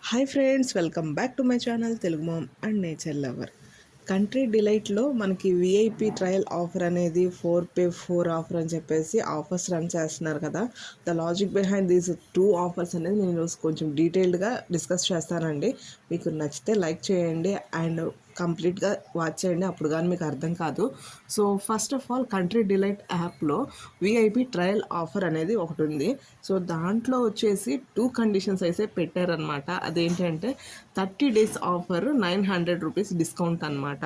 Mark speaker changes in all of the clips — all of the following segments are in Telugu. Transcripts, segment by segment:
Speaker 1: Hi friends, welcome back to my channel Telugu mom and nature lover. Country డిలైట్లో మనకి విఐపి ట్రయల్ ఆఫర్ అనేది 4 పే 4 ఆఫర్ అని చెప్పేసి ఆఫర్స్ రన్ చేస్తున్నారు కదా. The logic behind these 2 offers అనేది నేను కొంచెం డీటెయిల్డ్గా డిస్కస్ చేస్తానండి. మీకు నచ్చితే లైక్ చేయండి అండ్ కంప్లీట్గా వాచ్ చేయండి, అప్పుడు కానీ మీకు అర్థం కాదు. So first of all, country delight యాప్లో విఐపి ట్రయల్ ఆఫర్ అనేది ఒకటి ఉంది. సో దాంట్లో వచ్చేసి 2 కండిషన్స్ అయితే పెట్టారనమాట. అదేంటంటే 30 డేస్ ఆఫర్, 900 రూపీస్ డిస్కౌంట్ అనమాట.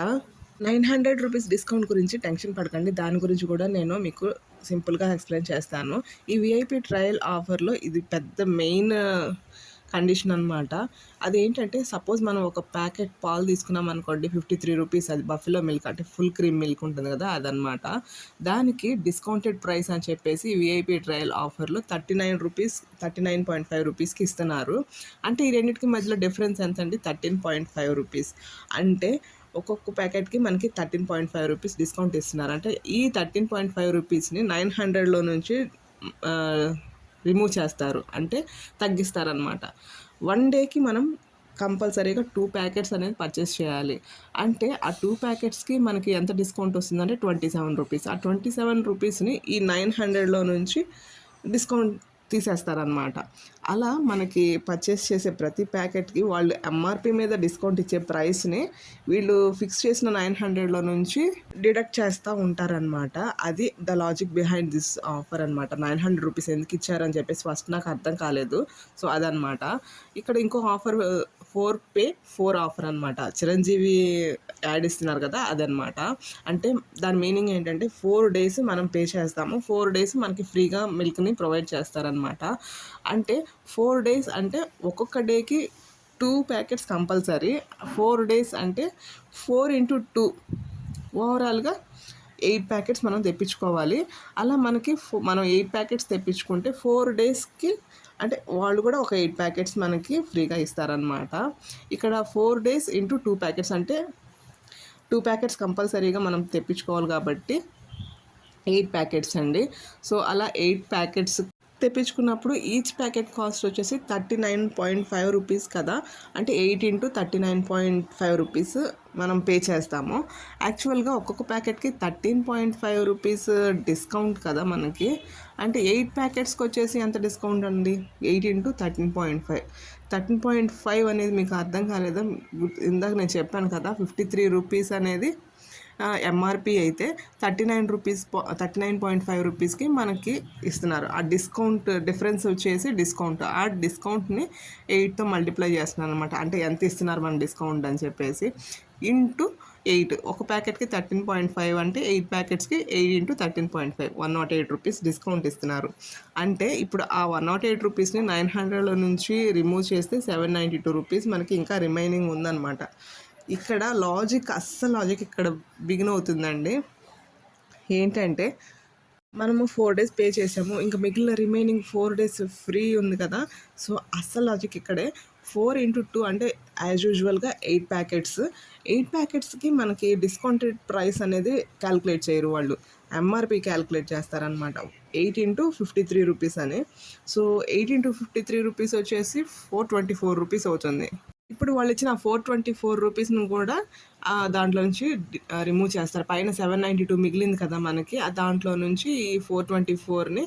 Speaker 1: 900 రూపీస్ డిస్కౌంట్ గురించి టెన్షన్ పడకండి, దాని గురించి కూడా నేను మీకు సింపుల్గా ఎక్స్ప్లెయిన్ చేస్తాను. ఈ విఐపి ట్రయల్ ఆఫర్లో ఇది పెద్ద మెయిన్ కండిషన్ అనమాట. అదేంటంటే, సపోజ్ మనం ఒక ప్యాకెట్ పాలు తీసుకున్నాం అనుకోండి, 53 రూపీస్, అది బఫెలో మిల్క్ అంటే ఫుల్ క్రీమ్ మిల్క్ ఉంటుంది కదా, అదనమాట. దానికి డిస్కౌంటెడ్ ప్రైస్ అని చెప్పేసి విఐపి ట్రయల్ ఆఫర్లో 39 రూపీస్, 39.5 రూపీస్కి ఇస్తున్నారు. అంటే ఈ రెండింటికి మధ్యలో డిఫరెన్స్ ఎంత అండి? 13.5 రూపీస్. అంటే ఒక్కొక్క ప్యాకెట్కి మనకి 13.5 రూపీస్ డిస్కౌంట్ ఇస్తున్నారు. అంటే ఈ 13.5 రూపీస్ని 900లో నుంచి రిమూవ్ చేస్తారు, అంటే తగ్గిస్తారనమాట. 1 డేకి మనం కంపల్సరీగా 2 ప్యాకెట్స్ అనేది పర్చేస్ చేయాలి. అంటే ఆ 2 ప్యాకెట్స్కి మనకి ఎంత డిస్కౌంట్ వస్తుందంటే 27 రూపీస్. ఆ 27 రూపీస్ని ఈ 900లో నుంచి డిస్కౌంట్ తీసేస్తారనమాట. అలా మనకి పర్చేస్ చేసే ప్రతి ప్యాకెట్కి వాళ్ళు ఎంఆర్పి మీద డిస్కౌంట్ ఇచ్చే ప్రైస్ని వీళ్ళు ఫిక్స్ చేసిన 900లో నుంచి డిడక్ట్ చేస్తూ ఉంటారనమాట. అది the logic behind this offer అనమాట. 900 రూపీస్ ఎందుకు ఇచ్చారని చెప్పేసి ఫస్ట్ నాకు అర్థం కాలేదు. సో అదనమాట. ఇక్కడ ఇంకో ఆఫర్ 4 పే 4 ఆఫర్ అనమాట. చిరంజీవి యాడ్ ఇస్తున్నారు కదా, అదనమాట. అంటే దాని మీనింగ్ ఏంటంటే 4 డేస్ మనం పే చేస్తాము, 4 డేస్ మనకి ఫ్రీగా మిల్క్ని ప్రొవైడ్ చేస్తారనమాట. అంటే 4 డేస్ అంటే ఒక్కొక్క డేకి 2 ప్యాకెట్స్ కంపల్సరీ. 4 డేస్ అంటే 4 × 2, ఓవరాల్గా 8 ప్యాకెట్స్ మనం తెప్పించుకోవాలి. అలా మనకి మనం 8 ప్యాకెట్స్ తెప్పించుకుంటే 4 డేస్కి అంటే వాళ్ళు కూడా ఒక 8 ప్యాకెట్స్ మనకి ఫ్రీగా ఇస్తారనమాట. ఇక్కడ 4 డేస్ × 2 ప్యాకెట్స్ అంటే 2 ప్యాకెట్స్ కంపల్సరీగా మనం తెప్పించుకోవాలి కాబట్టి 8 ప్యాకెట్స్ అండి. సో అలా 8 ప్యాకెట్స్ తెప్పించుకున్నప్పుడు ఈచ్ ప్యాకెట్ కాస్ట్ వచ్చేసి 39.5 రూపీస్ కదా. అంటే 8 × 39.5 రూపీస్ మనం పే చేస్తాము. యాక్చువల్గా ఒక్కొక్క ప్యాకెట్కి 13.5 రూపీస్ డిస్కౌంట్ కదా మనకి. అంటే 8 ప్యాకెట్స్కి వచ్చేసి ఎంత డిస్కౌంట్ అండి? 8 × 13.5. 13.5 అనేది మీకు అర్థం కాలేదా? ఇందాక నేను చెప్పాను కదా, 53 రూపీస్ అనేది ఎంఆర్పి అయితే 39.5 రూపీస్కి మనకి ఇస్తున్నారు. ఆ డిస్కౌంట్ డిఫరెన్స్ వచ్చేసి డిస్కౌంట్, ఆ డిస్కౌంట్ని 8తో మల్టిప్లై చేస్తున్నాను అనమాట. అంటే ఎంత ఇస్తున్నారు మన డిస్కౌంట్ అని చెప్పేసి ఇంటూ 8. ఒక ప్యాకెట్కి 13.5 అంటే 8 ప్యాకెట్స్కి 8 × 13.5, 108 రూపీస్ డిస్కౌంట్ ఇస్తున్నారు. అంటే ఇప్పుడు ఆ 108 రూపీస్ని 900లో నుంచి రిమూవ్ చేస్తే 792 రూపీస్ మనకి ఇంకా రిమైనింగ్ ఉందన్నమాట. ఇక్కడ అస్సలు లాజిక్ ఇక్కడ బిగిన్ అవుతుందండి. ఏంటంటే, మనము 4 డేస్ పే చేసాము, ఇంకా మిగిలిన రిమైనింగ్ 4 డేస్ ఫ్రీ ఉంది కదా. సో అస్సలు లాజిక్ ఇక్కడే. 4 × 2 అంటే యాజ్ యూజువల్గా 8 ప్యాకెట్స్. 8 ప్యాకెట్స్కి మనకి డిస్కౌంటెడ్ ప్రైస్ అనేది క్యాలిక్యులేట్ చేయరు వాళ్ళు, ఎంఆర్పి క్యాలిక్యులేట్ చేస్తారనమాట. 8 × 53 రూపీస్ అని. సో 8 × 53 రూపీస్ వచ్చేసి 424 రూపీస్ అవుతుంది. ఇప్పుడు వాళ్ళు ఇచ్చిన 424 రూపీస్ను కూడా దాంట్లో నుంచి రిమూవ్ చేస్తారు. పైన 792 మిగిలింది కదా మనకి, దాంట్లో నుంచి ఈ 424ని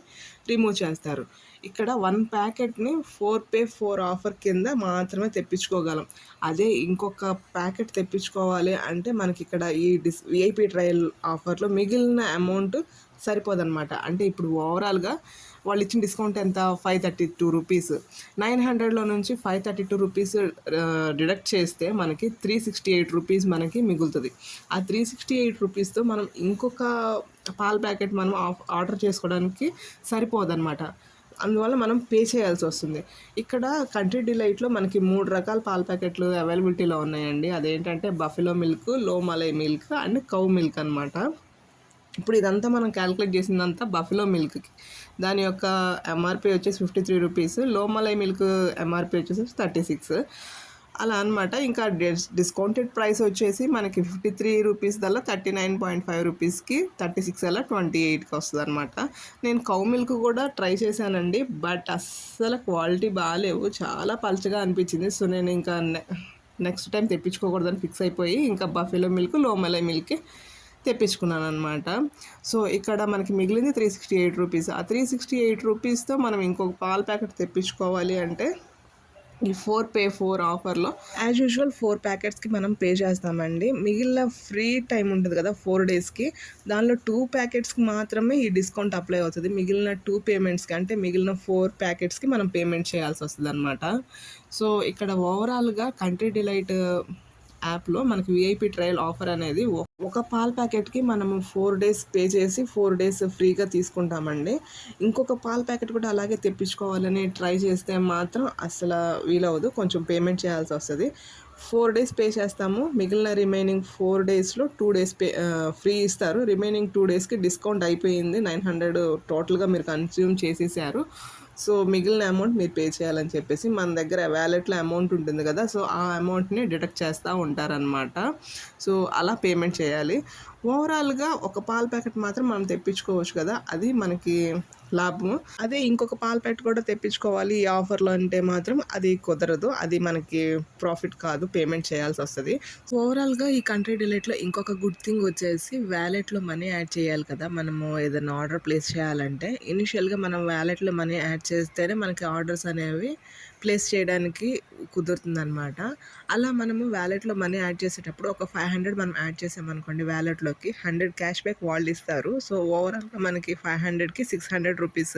Speaker 1: రిమూవ్ చేస్తారు. ఇక్కడ 1 ప్యాకెట్ని 4 పే 4 ఆఫర్ కింద మాత్రమే తెప్పించుకోగలం. అదే ఇంకొక ప్యాకెట్ తెప్పించుకోవాలి అంటే మనకి ఇక్కడ ఈ విఐపి ట్రయల్ ఆఫర్లో మిగిలిన అమౌంట్ సరిపోదన్నమాట. అంటే ఇప్పుడు ఓవరాల్గా వాళ్ళు ఇచ్చిన డిస్కౌంట్ ఎంత? 532 రూపీస్. 900లో నుంచి 532 రూపీస్ డిడక్ట్ చేస్తే మనకి 368 రూపీస్ మనకి మిగులుతుంది. ఆ 368 రూపీస్తో మనం ఇంకొక పాల ప్యాకెట్ మనం ఆర్డర్ చేసుకోవడానికి సరిపోదన్నమాట. అందువల్ల మనం పే చేయాల్సి వస్తుంది. ఇక్కడ కంట్రీ డిలైట్లో మనకి 3 రకాల పాల ప్యాకెట్లు అవైలబిలిటీలో ఉన్నాయండి. అదేంటంటే బఫెలో మిల్క్, లో malai milk and cow milk అనమాట. ఇప్పుడు ఇదంతా మనం క్యాలిక్యులేట్ చేసిందంతా బఫెలో మిల్క్కి. దాని యొక్క ఎంఆర్పి వచ్చేసి 53 రూపీస్. లో మలై మిల్క్ ఎంఆర్పి వచ్చేసి 36. అలా అనమాట. ఇంకా డిస్కౌంటెడ్ ప్రైస్ వచ్చేసి మనకి 53 రూపీస్ దల్లా 39.5 రూపీస్‌కి, 36 అలా 28కి వస్తదనమాట. నేను కౌ మిల్క్ కూడా ట్రై చేశానండి. బట్ అస్సలు క్వాలిటీ బాలేవు. చాలా పల్చగా అనిపించింది. సో, నేను ఇంకా నెక్స్ట్ టైం తెప్పించుకోకూడదని ఫిక్స్ అయిపోయి ఇంకా బఫెలో మిల్క్, లోమలై మిల్కే తెప్పించుకున్నాననమాట. సో, ఇక్కడ మనకి మిగిలింది 368 రూపీస్. ఆ 368 రూపీస్‌తో మనం ఇంకొక పాల ప్యాకెట్ తెప్పించుకోవాలి అంటే ఈ 4 పే 4 ఆఫర్‌లో యాజ్ యూజువల్ 4 ప్యాకెట్స్‌కి మనం పే చేస్తామండి. మిగిలిన ఫ్రీ టైమ్ ఉంటది కదా! 4 డేస్‌కి. దానిలో 2 ప్యాకెట్స్‌కి మాత్రమే ఈ డిస్కౌంట్ అప్లై అవుతది. మిగిలిన 2 పేమెంట్స్‌కి అంటే మిగిలిన 4 ప్యాకెట్స్‌కి మనం పేమెంట్ చేయాల్సొస్తదనమాట. సో, ఇక్కడ ఓవరాల్‌గా కంట్రీ డిలైట్ యాప్‌లో మనకి వీఐపీ ట్రయల్ ఆఫర్ అనేది ఒక పాల ప్యాకెట్‌కి మనము 4 డేస్ పే చేసి 4 డేస్ ఫ్రీగా తీసుకుంటామండి. ఇంకొక పాల ప్యాకెట్ కూడా అలాగే తెప్పించుకోవాలని ట్రై చేస్తే మాత్రం అస్సల వీలవ్వదు. కొంచెం పేమెంట్ చేయాల్సొస్తది. 4 డేస్ పే చేస్తాము. మిగిలిన రిమైనింగ్ 4 డేస్‌లో 2 డేస్ ఫ్రీ ఇస్తారు. రిమైనింగ్ 2 డేస్‌కి డిస్కౌంట్ అయిపోయింది. 900 టోటల్‌గా మీరు కన్జ్యూమ్ చేసేసారు. సో, మిగిలిన అమౌంట్ మీరు పే చేయాలని చెప్పేసి మన దగ్గర వాలెట్‌లో అమౌంట్ ఉంటుంది కదా! సో, ఆ అమౌంట్‌ని డిడక్ట్ చేస్తా ఉంటారనమాట. సో, అలా పేమెంట్ చేయాలి. ఓవరాల్‌గా ఒక పాల ప్యాకెట్ మాత్రం మనం తెప్పించుకోవచ్చు కదా! అది మనకి లాభము. అదే ఇంకొక పాల ప్యాకెట్ కూడా తెప్పించుకోవాలి ఈ ఆఫర్‌లో అంటే మాత్రం అది కుదరదు. అది మనకి ప్రాఫిట్ కాదు. పేమెంట్ చేయాల్సొస్తది. ఓవరాల్‌గా ఈ కంట్రీ డిలైట్‌లో ఇంకొక గుడ్ థింగ్ వచ్చేసి వాలెట్‌లో మనీ యాడ్ చేయాలి కదా! మనము ఏదైనా ఆర్డర్ ప్లేస్ చేయాలంటే ఇనిషియల్‌గా మనం వాలెట్‌లో మనీ యాడ్ చేస్తేనే మనకి ఆర్డర్స్ అనేవి ప్లేస్ చేయడానికి కుదురుతుందనమాట. అలా మనము వాలెట్‌లో మనీ యాడ్ చేసేటప్పుడు ఒక 500 మనం యాడ్ చేసామనుకోండి వాలెట్‌లోకి 100 క్యాష్ బ్యాక్ వాళ్ళిస్తారు. సో, ఓవరాల్‌గా మనకి 500కి 600 రూపీస్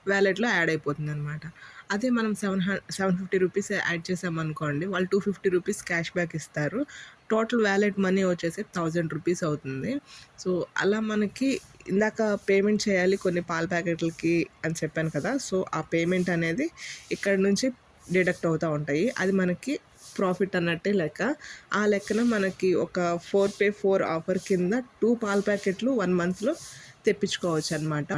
Speaker 1: వాలెట్‌లో యాడ్ అయిపోతుందనమాట. అదే మనం 750 రూపీస్ యాడ్ చేసామనుకోండి వాళ్ళు 250 రూపీస్ క్యాష్ బ్యాక్ ఇస్తారు. టోటల్ వాలెట్ మనీ వచ్చేసి 1000 రూపీస్ అవుతుంది. సో, అలా మనకి ఇందాక పేమెంట్ చేయాలి కొన్ని పాల ప్యాకెట్లకి అని చెప్పాను కదా! సో, ఆ పేమెంట్ అనేది ఇక్కడ నుంచి డిడక్ట్ అవుతా ఉంటాయి. అది మనకి ప్రాఫిట్ అన్నట్టే లెక్క. ఆ లెక్కన మనకి ఒక 4 పే 4 ఆఫర్ కింద 2 పాల ప్యాకెట్లు 1 మంత్‌లో తెప్పించుకోవచ్చనమాట.